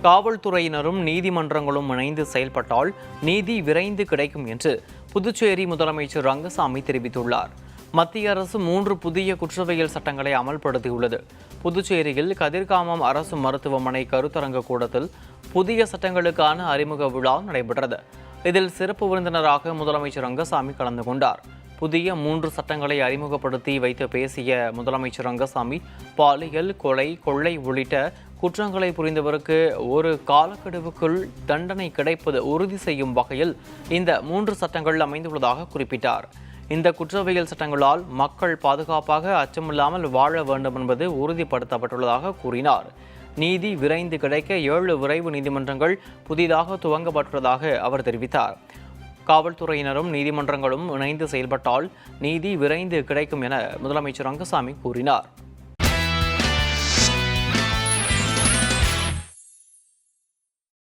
காவல்துறையினரும் நீதிமன்றங்களும் இணைந்து செயல்பட்டால் நீதி விரைந்து கிடைக்கும் என்று புதுச்சேரி முதலமைச்சர் ரங்கசாமி தெரிவித்துள்ளார். மத்திய அரசு 3 புதிய குற்றவியல் சட்டங்களை அமல்படுத்தியுள்ளது. புதுச்சேரியில் கதிர்காமம் அரசு மருத்துவமனை கருத்தரங்க கூடத்தில் புதிய சட்டங்களுக்கான அறிமுக விழா நடைபெற்றது. இதில் சிறப்பு விருந்தினராக முதலமைச்சர் ரங்கசாமி கலந்து கொண்டார். புதிய 3 சட்டங்களை அறிமுகப்படுத்தி வைத்து பேசிய முதலமைச்சர் ரங்கசாமி, பாலியல், கொலை, கொள்ளை உள்ளிட்ட குற்றங்களை புரிந்தவருக்கு ஒரு காலக்கெடுவுக்குள் தண்டனை கிடைப்பது உறுதி செய்யும் வகையில் இந்த 3 சட்டங்கள் அமைந்துள்ளதாக குறிப்பிட்டார். இந்த குற்றவியல் சட்டங்களால் மக்கள் பாதுகாப்பாக அச்சமில்லாமல் வாழ வேண்டும் என்பது உறுதிப்படுத்தப்பட்டுள்ளதாக கூறினார். நீதி விரைந்து கிடைக்க 7 விரைவு நீதிமன்றங்கள் புதிதாக துவங்கப்பட்டுள்ளதாக அவர் தெரிவித்தார். காவல்துறையினரும் நீதிமன்றங்களும் இணைந்து செயல்பட்டால் நீதி விரைந்து கிடைக்கும் என முதலமைச்சர் ரங்கசாமி கூறினார்.